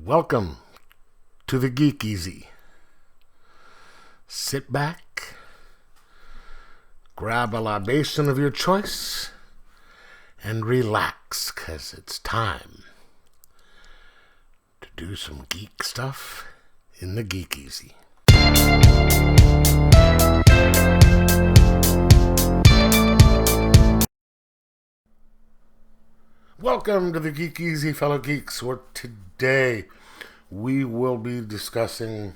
Welcome to the Geek Easy. Sit back, grab a libation of your choice, and relax, 'cause it's time to do some geek stuff in the Geek Easy. Welcome to the Geek Easy, fellow geeks, where today we will be discussing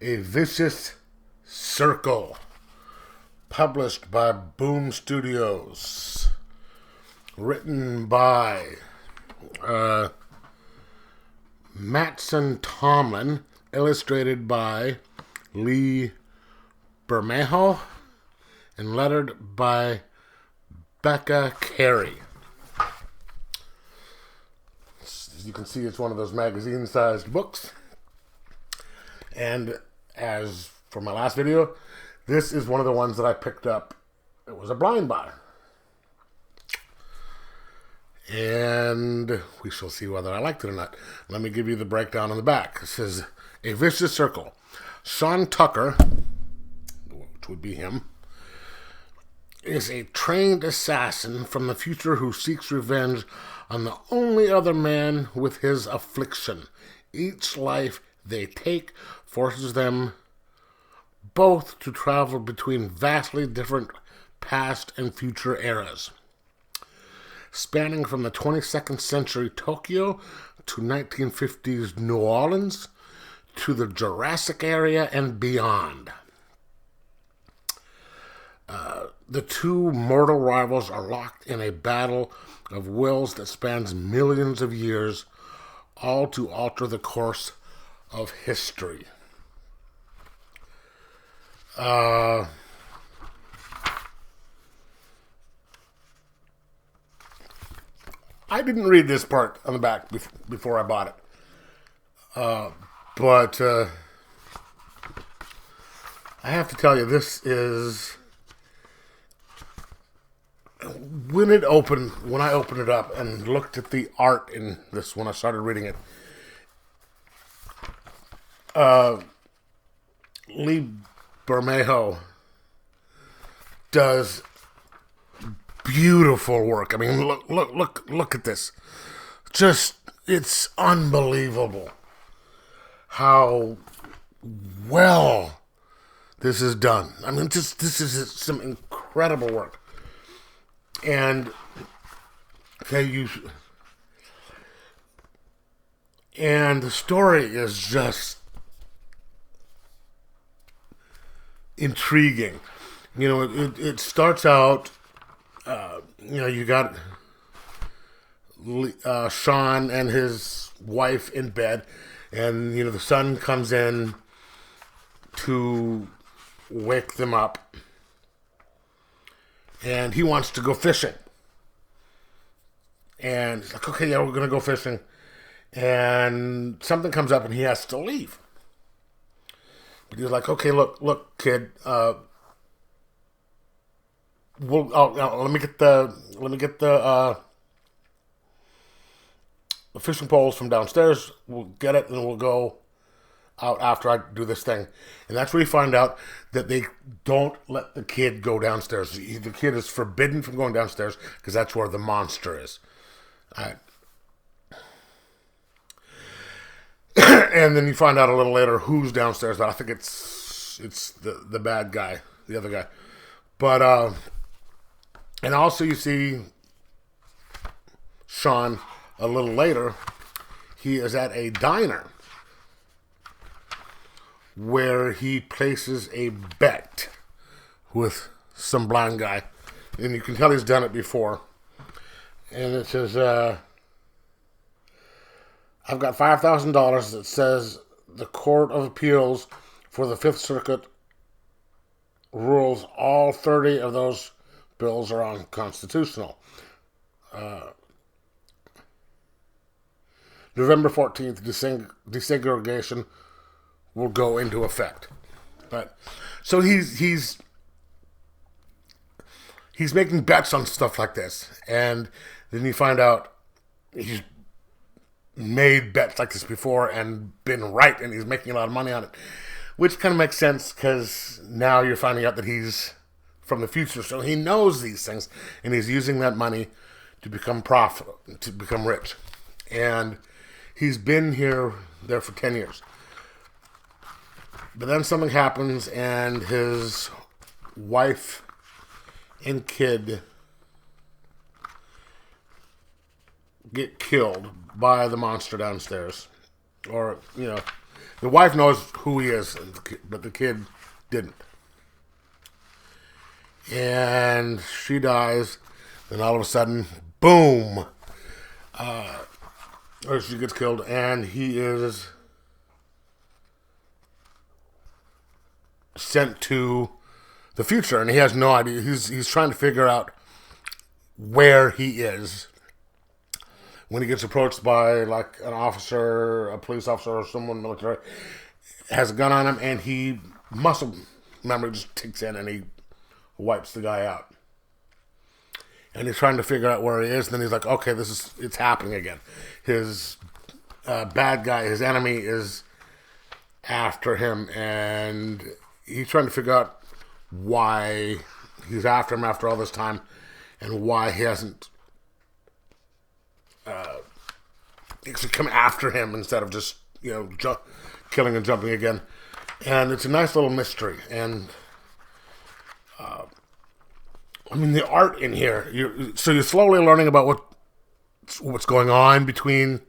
A Vicious Circle, published by Boom Studios, written by Mattson Tomlin, illustrated by Lee Bermejo, and lettered by Becca Carey. As you can see, it's one of those magazine-sized books. And as for my last video, this is one of the ones that I picked up. It was a blind buy. And we shall see whether I liked it or not. Let me give you the breakdown on the back. It says, A Vicious Circle. Sean Tucker, which would be him, is a trained assassin from the future who seeks revenge on the only other man with his affliction. Each life they take forces them both to travel between vastly different past and future eras, spanning from the 22nd century Tokyo to 1950s New Orleans to the Jurassic area and beyond. The two mortal rivals are locked in a battle of wills that spans millions of years, all to alter the course of history. I didn't read this part on the back before I bought it. But I have to tell you, this is... When I opened it up and looked at the art in this when I started reading it, Lee Bermejo does beautiful work. I mean, look at this. Just, it's unbelievable how well this is done. I mean, this is some incredible work. And the story is just intriguing. You know, it starts out. You got Sean and his wife in bed, and the son comes in to wake them up. And he wants to go fishing. And he's like, okay, yeah, we're going to go fishing. And something comes up and he has to leave. But he's like, okay, look, kid, let me get the fishing poles from downstairs. We'll get it and we'll go out after I do this thing. And that's where you find out that they don't let the kid go downstairs. The kid is forbidden from going downstairs because that's where the monster is. And then you find out a little later who's downstairs, but I think it's the bad guy, the other guy. But and also you see Sean a little later. He is at a diner where he places a bet with some blind guy. And you can tell he's done it before. And it says, I've got $5,000 that says the Court of Appeals for the Fifth Circuit rules all 30 of those bills are unconstitutional. November 14th, desegregation will go into effect. But so he's making bets on stuff like this, and then you find out he's made bets like this before and been right, and he's making a lot of money on it, which kind of makes sense because now you're finding out that he's from the future, so he knows these things, and he's using that money to become profitable, to become rich. And he's been there for 10 years. But then something happens, and his wife and kid get killed by the monster downstairs. Or, the wife knows who he is, but the kid didn't. And she dies, and all of a sudden, boom! Or she gets killed, and he is sent to the future, and he has no idea. He's trying to figure out where he is when he gets approached by like an officer, a police officer, or someone military, has a gun on him, and he muscle memory just kicks in, and he wipes the guy out. And he's trying to figure out where he is, and then he's like, okay, it's happening again. His bad guy, his enemy, is after him, and he's trying to figure out why he's after him after all this time, and why he hasn't come after him instead of just killing and jumping again. And it's a nice little mystery. And the art in here, you're slowly learning about what's going on between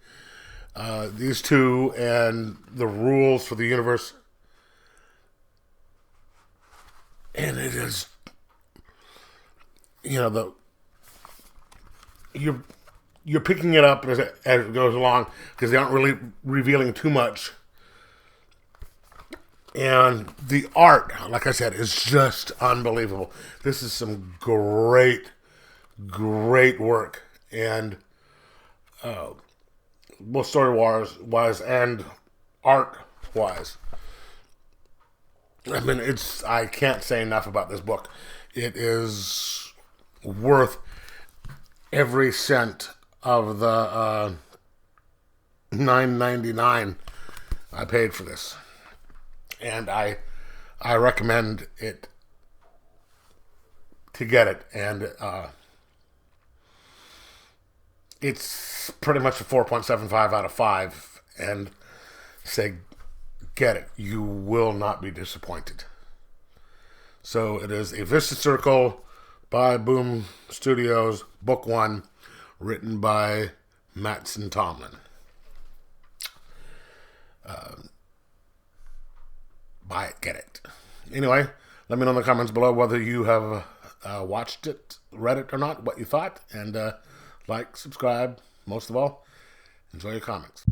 these two and the rules for the universe. And it is, you're picking it up as it goes along, because they aren't really revealing too much. And the art, like I said, is just unbelievable. This is some great, great work. And both story-wise and art-wise. I can't say enough about this book. It is worth every cent of the $9.99 I paid for this. And I recommend it to get it. And it's pretty much a 4.75 out of 5. And say, get it. You will not be disappointed. So it is A Vicious Circle by Boom Studios, Book 1, written by Mattson Tomlin. Buy it, get it. Anyway, let me know in the comments below whether you have watched it, read it or not, what you thought, and like, subscribe, most of all, enjoy your comics.